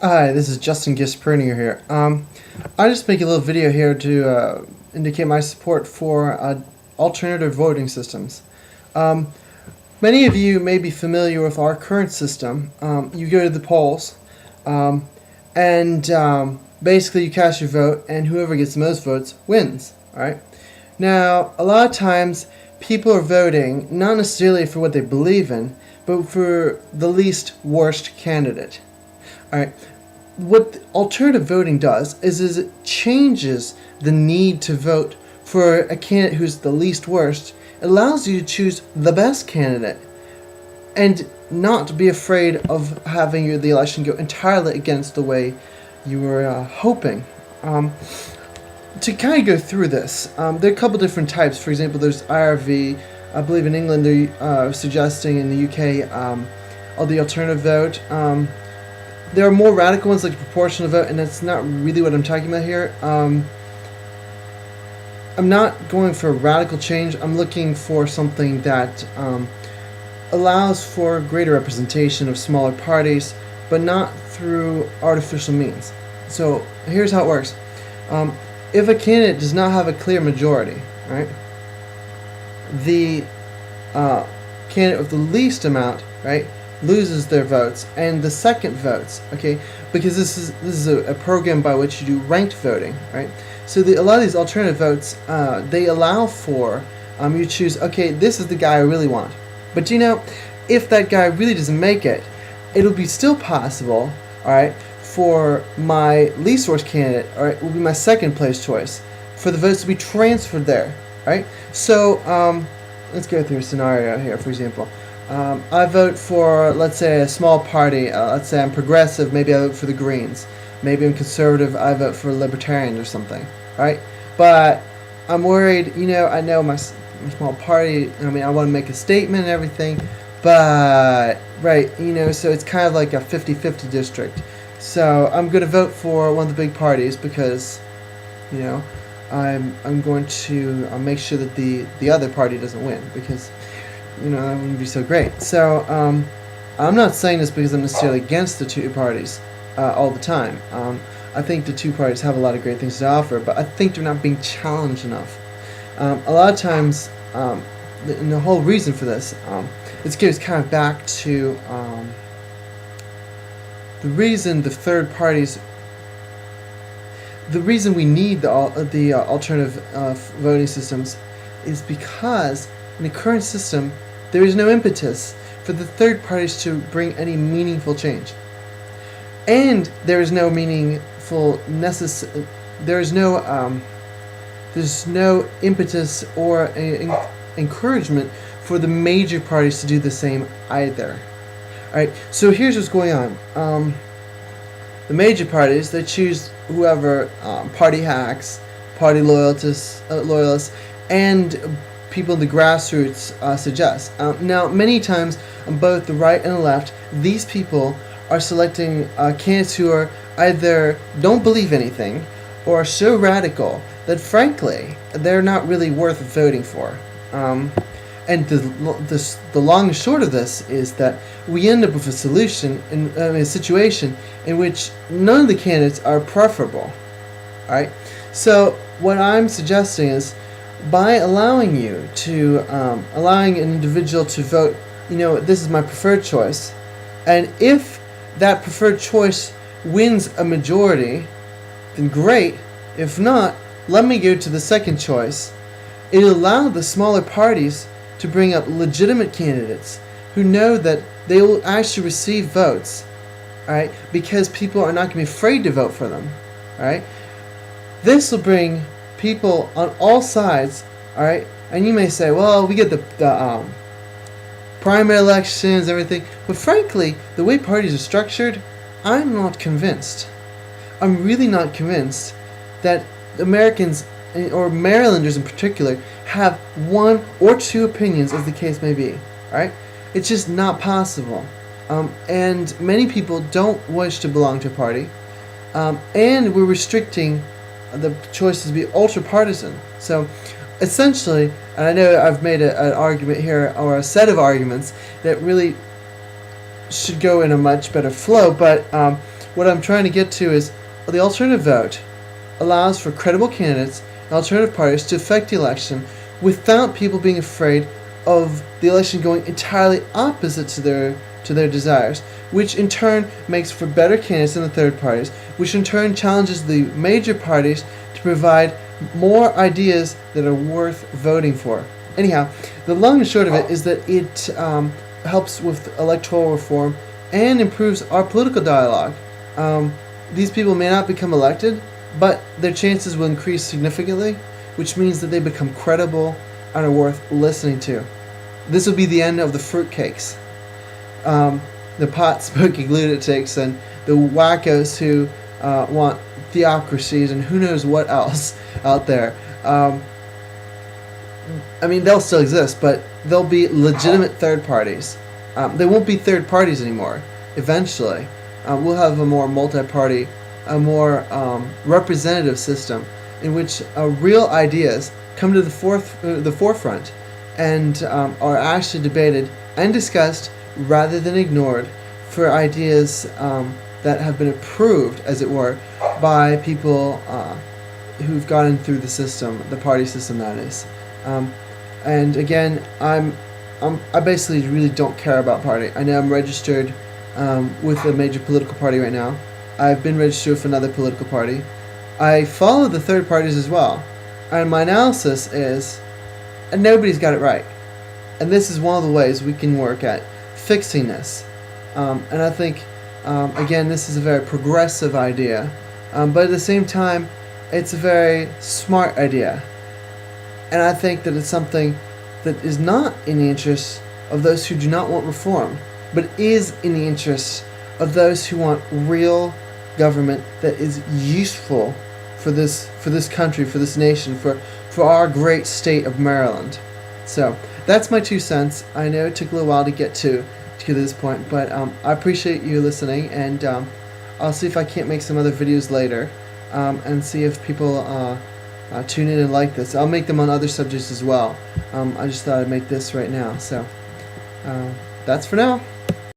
Hi, this is Justin Preuninger here. I just make a little video here to indicate my support for alternative voting systems. Um, Many of you may be familiar with our current system. You go to the polls, um, and basically you cast your vote, and whoever gets the most votes wins. All right. Now, a lot of times people are voting not necessarily for what they believe in, but for the least worst candidate. All right. What alternative voting does is it changes the need to vote for a candidate who's the least worst. It allows you to choose the best candidate and not be afraid of having the election go entirely against the way you were hoping. To kind of go through this, there are a couple different types. For example, there's IRV. I believe in England they're suggesting, in the UK, the alternative vote. There are more radical ones like the proportional vote, and that's not really what I'm talking about here. I'm not going for a radical change. I'm looking for something that allows for greater representation of smaller parties, but not through artificial means. So here's how it works. If a candidate does not have a clear majority, right, the candidate with the least amount, right, loses their votes, and the second votes, okay, because this is a program by which you do ranked voting, right? So a lot of these alternative votes, they allow for you choose, okay, this is the guy I really want, but if that guy really doesn't make it, it'll be still possible, all right, for my least worst candidate, all right, will be my second place choice, for the votes to be transferred there, right? So let's go through a scenario here. For example, I vote for, let's say, a small party. Let's say I'm progressive. Maybe I vote for the Greens. Maybe I'm conservative. I vote for Libertarians or something. Right? But I'm worried. I know my small party. I mean, I want to make a statement and everything. But right, so it's kind of like a 50-50 district. So I'm going to vote for one of the big parties because, I'm going to make sure that the other party doesn't win, because that wouldn't be so great. So I'm not saying this because I'm necessarily against the two parties all the time. I think the two parties have a lot of great things to offer, but I think they're not being challenged enough. A lot of times, and the whole reason for this, this goes kind of back to the reason the reason we need the alternative voting systems is because in the current system, there is no impetus for the third parties to bring any meaningful change. And there is no there's no impetus or encouragement for the major parties to do the same either. Alright, so here's what's going on. The major parties, they choose whoever party hacks, party loyalists, and people in the grassroots suggest. Now, many times on both the right and the left, these people are selecting candidates who are either don't believe anything or are so radical that, frankly, they're not really worth voting for. And the long and short of this is that we end up with a situation in which none of the candidates are preferable. All right. So what I'm suggesting is, by allowing allowing an individual to vote, this is my preferred choice, and if that preferred choice wins a majority, then great. If not, let me go to the second choice. It'll allow the smaller parties to bring up legitimate candidates who know that they will actually receive votes, all right, because people are not going to be afraid to vote for them, all right. This will bring people on all sides, all right. And you may say, well, we get the primary elections, everything, but frankly, the way parties are structured, I'm not convinced. I'm really not convinced that Americans, or Marylanders in particular, have one or two opinions, as the case may be. Right? It's just not possible. And many people don't wish to belong to a party. And we're restricting the choices to be ultra partisan. So essentially, and I know I've made an argument here, or a set of arguments, that really should go in a much better flow, but what I'm trying to get to is the alternative vote allows for credible candidates and alternative parties to affect the election without people being afraid of the election going entirely opposite to their desires, which in turn makes for better candidates than the third parties, which in turn challenges the major parties to provide more ideas that are worth voting for. Anyhow, the long and short of it is that it helps with electoral reform and improves our political dialogue. These people may not become elected, but their chances will increase significantly, which means that they become credible and are worth listening to. This will be the end of the fruitcakes, the pot-smoking lunatics, and the wackos who want theocracies and who knows what else out there. I mean, they'll still exist, but they'll be legitimate third parties. They won't be third parties anymore. Eventually, we'll have a more multi-party, a more representative system in which real ideas come to the forefront and are actually debated and discussed rather than ignored for ideas that have been approved, as it were, by people who've gotten through the system, the party system, that is. And again, I basically really don't care about party. I know I'm registered with a major political party right now. I've been registered with another political party. I follow the third parties as well. And my analysis is, nobody's got it right. And this is one of the ways we can work at fixing this. And I think, again, this is a very progressive idea. But at the same time, it's a very smart idea. And I think that it's something that is not in the interests of those who do not want reform, but is in the interests of those who want real government that is useful for this country, for this nation, for our great state of Maryland. So that's my 2 cents. I know it took a little while to get to this point, but I appreciate you listening, and I'll see if I can't make some other videos later, and see if people tune in and like this. I'll make them on other subjects as well. I just thought I'd make this right now. So that's for now.